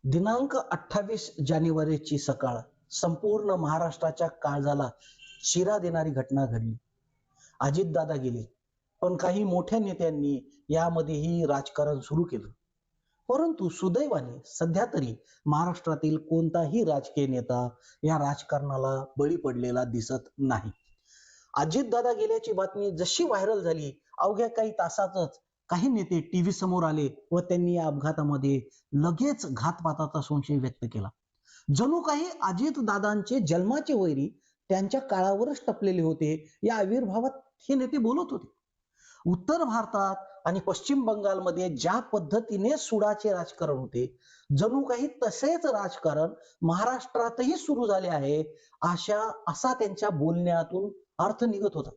दिनांक 28 जानेवारीची सकाळ संपूर्ण महाराष्ट्राच्या काळजाला शिरा देणारी घटना घडली. अजितदादा गेले, पण काही मोठ्या नेत्यांनी यामध्येही राजकारण सुरू केलं. परंतु सुदैवाने सध्या तरी महाराष्ट्रातील कोणताही राजकीय नेता या राजकारणाला बळी पडलेला दिसत नाही. अजितदादा गेल्याची बातमी जशी व्हायरल झाली, अवघ्या काही तासातच काही नेते टीव्ही समोर आले व त्यांनी या अपघातामध्ये लगेच घातपाताचा संशय व्यक्त केला. जणू काही अजितदादांचे जन्माचे वैरी त्यांच्या काळावरच टपलेले होते, या आविर्भावात हे नेते बोलत होते. उत्तर भारतात आणि पश्चिम बंगालमध्ये ज्या पद्धतीने सुडाचे राजकारण होते, जणू काही तसेच राजकारण महाराष्ट्रातही सुरू झाले आहे, असा त्यांच्या बोलण्यातून अर्थ निघत होता.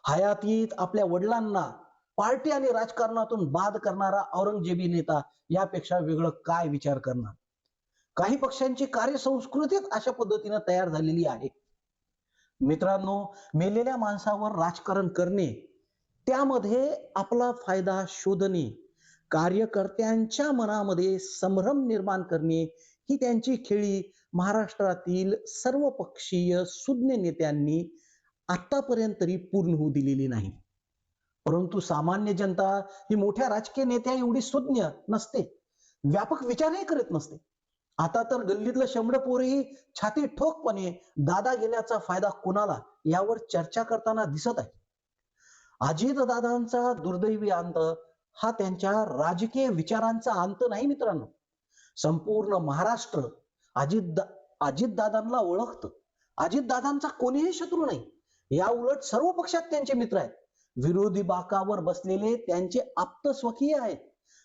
हयातीत आपल्या वडिलांना पार्टी आणि राजकारणातून बाद करणारा औरंगजेबी नेता यापेक्षा वेगळं काय विचार करणार. काही पक्षांची कार्यसंस्कृतीच अशा पद्धतीने तयार झालेली आहे. मित्रांनो, मेलेल्या माणसावर राजकारण करणे, त्यामध्ये आपला फायदा शोधणे, कार्यकर्त्यांच्या मनामध्ये संभ्रम निर्माण करणे, ही त्यांची खेळी महाराष्ट्रातील सर्वपक्षीय सुज्ञ नेत्यांनी आतापर्यंत तरी पूर्ण होऊ दिलेली नाही. परंतु सामान्य जनता ही मोठ्या राजकीय नेत्या एवढी सुज्ञ नसते, व्यापक विचारही करत नसते. आता तर गल्लीतलं शेंबड पोरही छाती ठोकपणे दादा गेल्याचा फायदा कोणाला यावर चर्चा करताना दिसत आहे. अजितदादांचा दुर्दैवी अंत हा त्यांच्या राजकीय विचारांचा अंत नाही मित्रांनो. संपूर्ण महाराष्ट्र अजितदादांना ओळखतं. अजितदादांचा कोणीही शत्रू नाही, या उलट सर्व पक्षात त्यांचे मित्र आहेत. विरोधी बाकावर बसलेले त्यांचे आप्तस्वकीय आहेत.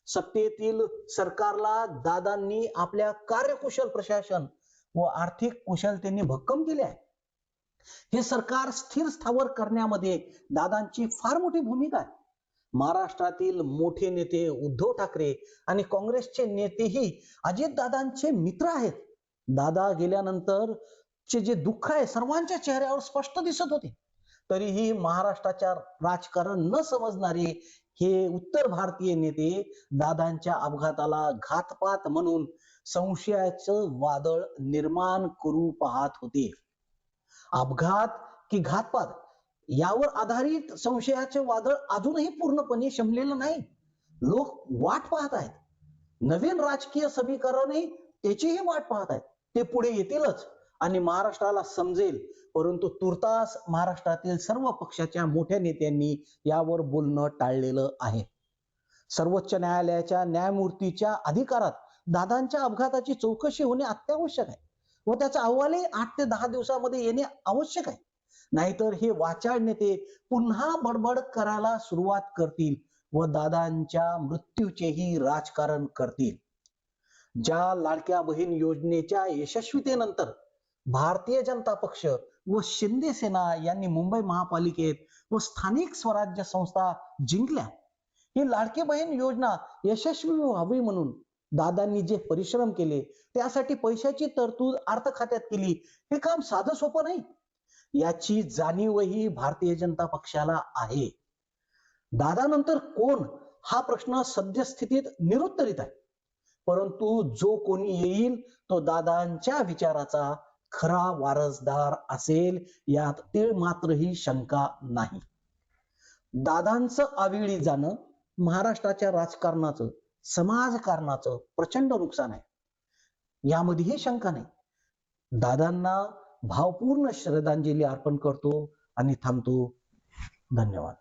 सत्तेतील सरकारला दादांनी आपल्या कार्यकुशल प्रशासन व आर्थिक कुशलतेने भक्कम केले आहे. हे सरकार स्थिर स्थावर करण्यामध्ये दादांची फार मोठी भूमिका आहे. महाराष्ट्रातील मोठे नेते उद्धव ठाकरे आणि काँग्रेसचे नेतेही अजितदादांचे मित्र आहेत. दादा गेल्यानंतर जे दुःख आहे सर्वांच्या चेहऱ्यावर स्पष्ट दिसत होते. तरीही महाराष्ट्राच्या राजकारण न समजणारे हे उत्तर भारतीय नेते दादांच्या अपघाताला घातपात म्हणून संशयाचं वादळ निर्माण करू पाहत होते. अपघात की घातपात यावर आधारित संशयाचे वादळ अजूनही पूर्णपणे शमलेलं नाही. लोक वाट पाहत आहेत. नवीन राजकीय समीकरणही त्याचीही वाट पाहत आहेत. ते पुढे येतीलच आणि महाराष्ट्राला समजेल. परंतु तुर्तास महाराष्ट्रातील सर्व पक्षाच्या मोठ्या नेत्यांनी यावर बोलणं टाळलेलं आहे. सर्वोच्च न्यायालयाच्या न्यायमूर्तीच्या अधिकारात दादांच्या अपघाताची चौकशी होणे अत्यावश्यक आहे व त्याचा अहवालही 8 ते 10 दिवसामध्ये येणे आवश्यक आहे. नाहीतर हे वाचाळ नेते पुन्हा बडबड करायला सुरुवात करतील व दादांच्या मृत्यूचेही राजकारण करतील. ज्या लाडक्या बहीण योजनेच्या यशस्वीतेनंतर भारतीय जनता पक्ष व शिंदे सेना यांनी मुंबई महापालिकेत व स्थानिक स्वराज्य संस्था जिंकल्या, ही लाडकी बहीण योजना यशस्वी व्हावी म्हणून दादांनी जे परिश्रम केले, त्यासाठी पैशाची तरतूद अर्थ खात्यात केली, हे काम साधं सोपं नाही. याची जाणीवही भारतीय जनता पक्षाला आहे. दादानंतर कोण हा प्रश्न सद्यस्थितीत निरुत्तरित आहे. परंतु जो कोणी येईल तो दादांच्या विचाराचा खरा वारसदार असेल, यात तीळ मात्रही शंका नाही. दादांचं अवेळी जाणं महाराष्ट्राच्या राजकारणाचं, समाजकारणाचं प्रचंड नुकसान आहे, यामध्येही शंका नाही. दादांना भावपूर्ण श्रद्धांजली अर्पण करतो आणि थांबतो. धन्यवाद.